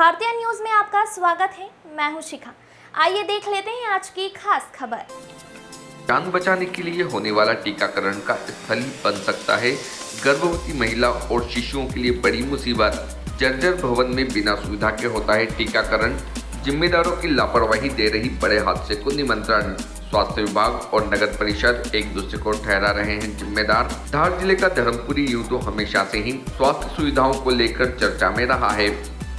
भारतीय न्यूज में आपका स्वागत है। मैं हूं शिखा। आइए देख लेते हैं आज की खास खबर। जान बचाने के लिए होने वाला टीकाकरण का स्थल ही बन सकता है गर्भवती महिला और शिशुओं के लिए बड़ी मुसीबत। जर्जर भवन में बिना सुविधा के होता है टीकाकरण। जिम्मेदारों की लापरवाही दे रही बड़े हादसे को निमंत्रण। स्वास्थ्य विभाग और नगर परिषद एक दूसरे को ठहरा रहे हैं जिम्मेदार। धार जिले का धर्मपुरी यूं तो हमेशा से ही स्वास्थ्य सुविधाओं को लेकर चर्चा में रहा है,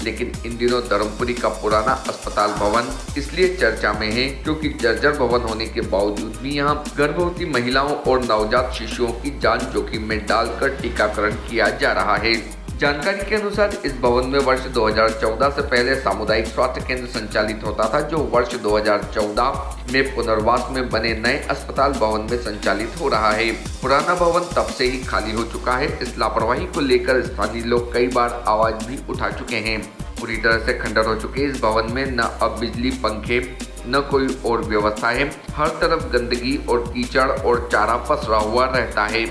लेकिन इन दिनों धर्मपुरी का पुराना अस्पताल भवन इसलिए चर्चा में है क्योंकि जर्जर भवन होने के बावजूद भी यहां गर्भवती महिलाओं और नवजात शिशुओं की जान जोखिम में डालकर टीकाकरण किया जा रहा है। जानकारी के अनुसार इस भवन में वर्ष 2014 से पहले सामुदायिक स्वास्थ्य केंद्र संचालित होता था, जो वर्ष 2014 में पुनर्वास में बने नए अस्पताल भवन में संचालित हो रहा है। पुराना भवन तब से ही खाली हो चुका है। इस लापरवाही को लेकर स्थानीय लोग कई बार आवाज भी उठा चुके हैं। पूरी तरह से खंडर हो चुके इस भवन में न अब बिजली, पंखे, न कोई और व्यवस्था है। हर तरफ गंदगी और कीचड़ और चारा पसरा हुआ रहता है,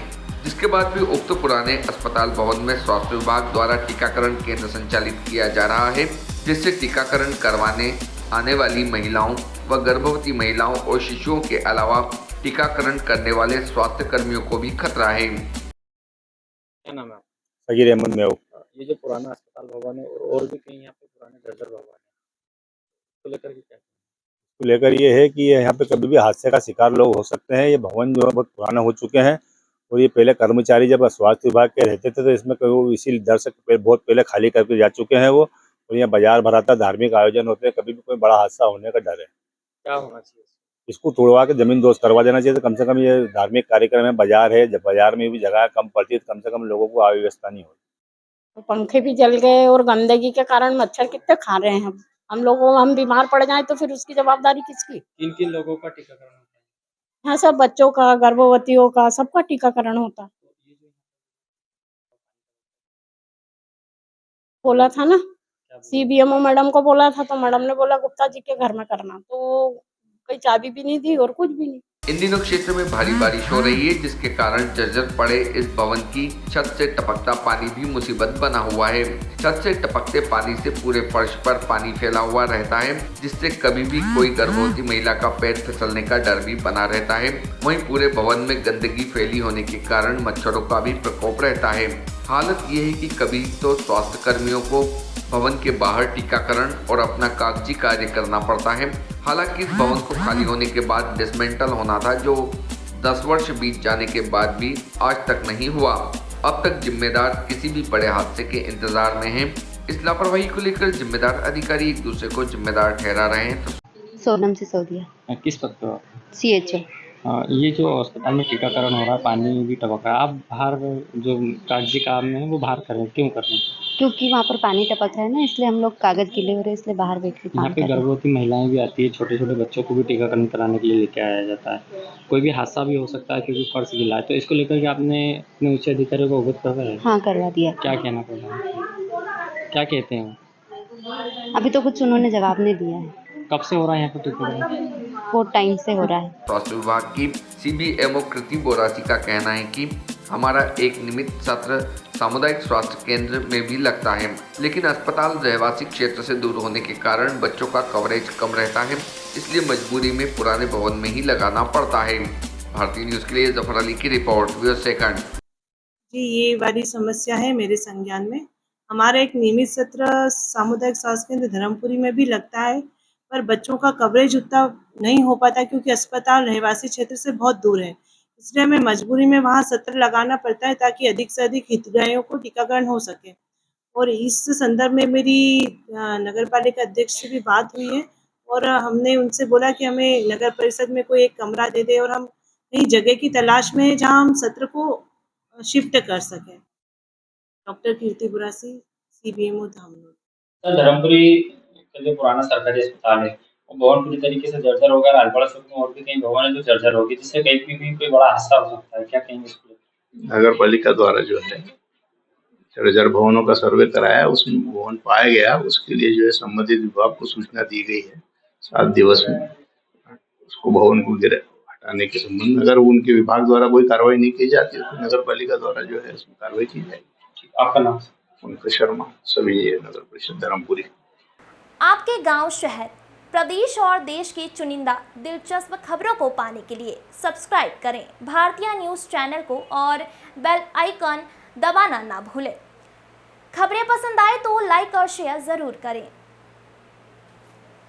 जिसके बाद भी उक्त पुराने अस्पताल भवन में स्वास्थ्य विभाग द्वारा टीकाकरण केंद्र संचालित किया जा रहा है, जिससे टीकाकरण करवाने आने वाली महिलाओं व गर्भवती महिलाओं और शिशुओं के अलावा टीकाकरण करने वाले स्वास्थ्य कर्मियों को भी खतरा है। क्या नाम है आपका? सगीर अहमद मेव। ये जो पुराना अस्पताल भवन है और भी कहीं यहाँ पे पुराने जर्जर भवन है, तो लेकर के क्या? तो लेकर ये है कि ये यहाँ पे कभी भी हादसे का शिकार लोग हो सकते हैं। ये भवन जो है बहुत पुराना हो चुके हैं और ये पहले कर्मचारी जब स्वास्थ्य विभाग के रहते थे तो इसमें कोई इसी डर से बहुत पहले खाली करके जा चुके हैं वो। और यहाँ बाजार भराता, धार्मिक आयोजन होते हैं, कभी भी कोई बड़ा हादसा होने का डर है। क्या होना चाहिए? इसको तोड़वा के जमीन दोस्त करवा देना चाहिए। तो कम से कम ये धार्मिक कार्यक्रम है, बाजार है, जब बाजार में भी जगह कम पड़ती है तो कम से कम लोगों को अव्यवस्था नहीं होती। पंखे भी जल गए और गंदगी के कारण मच्छर कितने खा रहे हैं। हम लोगों हम बीमार पड़ जाएं तो फिर उसकी जवाबदारी किसकी? किन किन लोगों का टीकाकरण होता है? यहाँ सब बच्चों का, गर्भवतियों का, सबका टीकाकरण होता। बोला था ना, CBMO मैडम को बोला था तो मैडम ने बोला गुप्ता जी के घर में करना, तो कोई चाबी भी नहीं दी और कुछ भी नहीं। इन दिनों क्षेत्र में भारी बारिश हो रही है, जिसके कारण जर्जर पड़े इस भवन की छत से टपकता पानी भी मुसीबत बना हुआ है। छत से टपकते पानी से पूरे फर्श पर पानी फैला हुआ रहता है, जिससे कभी भी कोई गर्भवती महिला का पैर फिसलने का डर भी बना रहता है। वहीं पूरे भवन में गंदगी फैली होने के कारण मच्छरों का भी प्रकोप रहता है। हालत ये है कि कभी तो स्वास्थ्य कर्मियों को भवन के बाहर टीकाकरण और अपना कागजी कार्य करना पड़ता है। हालांकि इस भवन को खाली होने के बाद डिसमेंटल होना था, जो 10 वर्ष बीत जाने के बाद भी आज तक नहीं हुआ। अब तक जिम्मेदार किसी भी बड़े हादसे के इंतजार में हैं। इस लापरवाही को लेकर जिम्मेदार अधिकारी एक दूसरे को जिम्मेदार ठहरा रहे हैं। सोनम सिसोदिया। किस पद पे हो? CHO। ये जो अस्पताल में टीकाकरण हो रहा है, पानी भी टपक रहा है, आप बाहर जो कागजी काम है वो बाहर कर रहे हैं, क्यों कर रहे हैं? क्योंकि वहाँ पर पानी टपक रहा है ना, इसलिए हम लोग कागज गीले हो रहे हैं, इसलिए बाहर बैठ के काम यहाँ पे कर रहे हैं। गर्भवती महिलाएं भी आती है, छोटे छोटे बच्चों को भी टीकाकरण कराने के लिए लेके आया जाता है। कोई भी हादसा भी हो सकता है क्योंकि फर्श गीला है, तो इसको लेकर के आपने अपने उच्च अधिकारियों को अवगत कर रहे हैं? हाँ, करवा दिया। क्या कहना पड़ रहा है? क्या कहते हैं वो? अभी तो कुछ उन्होंने जवाब नहीं दिया है। कब से हो रहा है यहाँ पे टीकाकरण? बहुत टाइम से हो रहा है। स्वास्थ्य विभाग की CBMO कृति बोरासी का कहना है कि हमारा एक नियमित सत्र सामुदायिक स्वास्थ्य केंद्र में भी लगता है, लेकिन अस्पताल रहवासी क्षेत्र से दूर होने के कारण बच्चों का कवरेज कम रहता है, इसलिए मजबूरी में पुराने भवन में ही लगाना पड़ता है। भारतीय न्यूज के लिए जफर अली की रिपोर्ट। व्यूअर सेकंड जी, ये वाली समस्या है मेरे संज्ञान में। हमारा एक नियमित सत्र सामुदायिक स्वास्थ्य केंद्र धर्मपुरी में भी लगता है, पर बच्चों का कवरेज उतना नहीं हो पाता क्योंकि अस्पताल रहवासी क्षेत्र से बहुत दूर है। इसलिए हमें मजबूरी में वहाँ सत्र लगाना पड़ता है ताकि अधिक से अधिक हितग्राहियों को टीकाकरण हो सके। और इस संदर्भ में मेरी नगर पालिका अध्यक्ष से भी बात हुई है और हमने उनसे बोला कि हमें नगर परिषद में कोई एक कमरा दे दे और हम कहीं जगह की तलाश में जहाँ हम सत्र को शिफ्ट कर सकें। डॉक्टर कीर्ति बुरासी, CBMO धामनोद। धर्मपुरी का जो पुराना सरकारी अस्पताल है वो भवन पूरी तरीके से जर्जर हो गया। राजवाड़ा चौक में और भी कई भवन है जो जर्जर होगी, जिससे कहीं भी कोई बड़ा हादसा हो सकता है। क्या कहेंगे इसको? नगर पालिका द्वारा जो है जर्जर भवनों का सर्वे कराया, उसमें भवन पाया गया, उसके लिए जो है संबंधित विभाग को सूचना दी गई है 7 दिवस में उसको भवन को हटाने के संबंध में। अगर उनके विभाग द्वारा कोई कार्रवाई नहीं की जाती है तो नगर पालिका द्वारा जो है उसमें कार्रवाई की जाएगी। आपका नाम? उनका शर्मा, सभी नगर परिषद धर्मपुरी। आपके गांव, शहर, प्रदेश और देश की चुनिंदा दिलचस्प खबरों को पाने के लिए सब्सक्राइब करें भारतीय न्यूज़ चैनल को और बेल आइकन दबाना ना भूलें। खबरें पसंद आए तो लाइक और शेयर ज़रूर करें।